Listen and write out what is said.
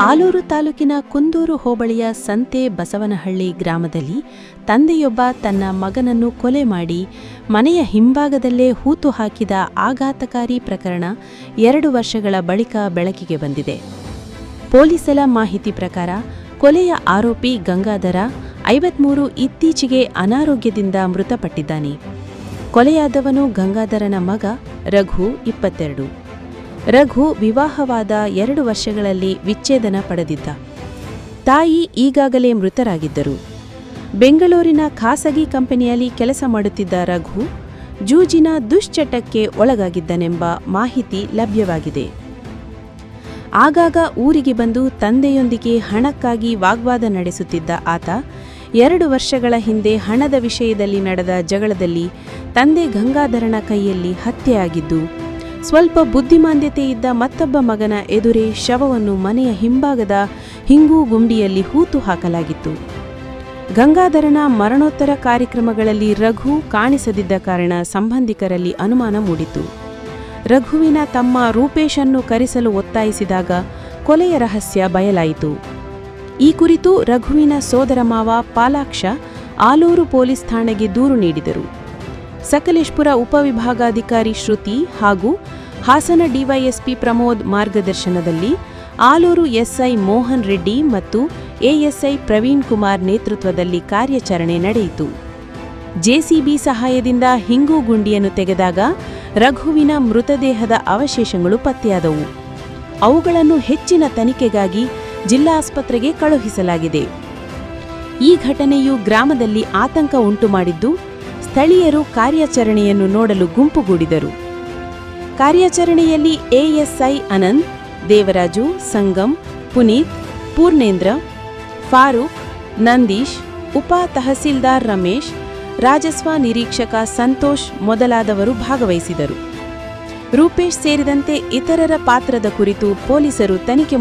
ಆಲೂರು ತಾಲೂಕಿನ ಕುಂದೂರು ಹೋಬಳಿಯ ಸಂತೆ ಬಸವನಹಳ್ಳಿ ಗ್ರಾಮದಲ್ಲಿ ತಂದೆಯೊಬ್ಬ ತನ್ನ ಮಗನನ್ನು ಕೊಲೆ ಮಾಡಿ ಮನೆಯ ಹಿಂಭಾಗದಲ್ಲೇ ಹೂತು ಹಾಕಿದ ಆಘಾತಕಾರಿ ಪ್ರಕರಣ 2 ವರ್ಷಗಳ ಬಳಿಕ ಬೆಳಕಿಗೆ ಬಂದಿದೆ. ಪೊಲೀಸರ ಮಾಹಿತಿ ಪ್ರಕಾರ ಕೊಲೆಯ ಆರೋಪಿ ಗಂಗಾಧರ 53 ಇತ್ತೀಚೆಗೆ ಅನಾರೋಗ್ಯದಿಂದ ಮೃತಪಟ್ಟಿದ್ದಾನೆ. ಕೊಲೆಯಾದವನು ಗಂಗಾಧರನ ಮಗ ರಘು 22. ರಘು ವಿವಾಹವಾದ 2 ವರ್ಷಗಳಲ್ಲಿ ವಿಚ್ಛೇದನ ಪಡೆದಿದ್ದ. ತಾಯಿ ಈಗಾಗಲೇ ಮೃತರಾಗಿದ್ದರು. ಬೆಂಗಳೂರಿನ ಖಾಸಗಿ ಕಂಪನಿಯಲ್ಲಿ ಕೆಲಸ ಮಾಡುತ್ತಿದ್ದ ರಘು ಜೂಜಿನ ದುಶ್ಚಟಕ್ಕೆ ಒಳಗಾಗಿದ್ದನೆಂಬ ಮಾಹಿತಿ ಲಭ್ಯವಾಗಿದೆ. ಆಗಾಗ ಊರಿಗೆ ಬಂದು ತಂದೆಯೊಂದಿಗೆ ಹಣಕ್ಕಾಗಿ ವಾಗ್ವಾದ ನಡೆಸುತ್ತಿದ್ದ ಆತ 2 ವರ್ಷಗಳ ಹಿಂದೆ ಹಣದ ವಿಷಯದಲ್ಲಿ ನಡೆದ ಜಗಳದಲ್ಲಿ ತಂದೆ ಗಂಗಾಧರನ ಕೈಯಲ್ಲಿ ಹತ್ಯೆಯಾಗಿದ್ದು, ಸ್ವಲ್ಪ ಬುದ್ಧಿಮಾಂದ್ಯತೆ ಇದ್ದ ಮತ್ತೊಬ್ಬ ಮಗನ ಎದುರೇ ಶವವನ್ನು ಮನೆಯ ಹಿಂಭಾಗದ ಹಿಂಗು ಗುಂಡಿಯಲ್ಲಿ ಹೂತು ಹಾಕಲಾಗಿತ್ತು. ಗಂಗಾಧರನ ಮರಣೋತ್ತರ ಕಾರ್ಯಕ್ರಮಗಳಲ್ಲಿ ರಘು ಕಾಣಿಸದಿದ್ದ ಕಾರಣ ಸಂಬಂಧಿಕರಲ್ಲಿ ಅನುಮಾನ ಮೂಡಿತು. ರಘುವಿನ ತಮ್ಮ ರೂಪೇಶನ್ನು ಕರೆಸಲು ಒತ್ತಾಯಿಸಿದಾಗ ಕೊಲೆಯ ರಹಸ್ಯ ಬಯಲಾಯಿತು. ಈ ಕುರಿತು ರಘುವಿನ ಸೋದರ ಮಾವ ಪಾಲಾಕ್ಷ ಆಲೂರು ಪೊಲೀಸ್ ಠಾಣೆಗೆ ದೂರು ನೀಡಿದರು. ಸಕಲೇಶಪುರ ಉಪವಿಭಾಗಾಧಿಕಾರಿ ಶ್ರುತಿ ಹಾಗೂ ಹಾಸನ ಡಿವೈಎಸ್ಪಿ ಪ್ರಮೋದ್ ಮಾರ್ಗದರ್ಶನದಲ್ಲಿ ಆಲೂರು ಎಸ್ಐ ಮೋಹನ್ ರೆಡ್ಡಿ ಮತ್ತು ಎಎಸ್ಐ ಪ್ರವೀಣ್ ಕುಮಾರ್ ನೇತೃತ್ವದಲ್ಲಿ ಕಾರ್ಯಾಚರಣೆ ನಡೆಯಿತು. ಜೆಸಿಬಿ ಸಹಾಯದಿಂದ ಹಿಂಗು ಗುಂಡಿಯನ್ನು ತೆಗೆದಾಗ ರಘುವಿನ ಮೃತದೇಹದ ಅವಶೇಷಗಳು ಪತ್ತೆಯಾದವು. ಅವುಗಳನ್ನು ಹೆಚ್ಚಿನ ತನಿಖೆಗಾಗಿ ಜಿಲ್ಲಾಸ್ಪತ್ರೆಗೆ ಕಳುಹಿಸಲಾಗಿದೆ. ಈ ಘಟನೆಯು ಗ್ರಾಮದಲ್ಲಿ ಆತಂಕ ಉಂಟುಮಾಡಿದ್ದು, ಸ್ಥಳೀಯರು ಕಾರ್ಯಾಚರಣೆಯನ್ನು ನೋಡಲು ಗುಂಪುಗೂಡಿದರು. ಕಾರ್ಯಾಚರಣೆಯಲ್ಲಿ ಎಎಸ್ಐ ಅನಂತ್, ದೇವರಾಜು, ಸಂಗಮ್, ಪುನೀತ್, ಪೂರ್ಣೇಂದ್ರ, ಫಾರೂಕ್, ನಂದೀಶ್, ಉಪ ತಹಸೀಲ್ದಾರ್ ರಮೇಶ್, ರಾಜಸ್ವ ನಿರೀಕ್ಷಕ ಸಂತೋಷ್ ಮೊದಲಾದವರು ಭಾಗವಹಿಸಿದರು. ರೂಪೇಶ್ ಸೇರಿದಂತೆ ಇತರರ ಪಾತ್ರದ ಕುರಿತು ಪೊಲೀಸರು ತನಿಖೆ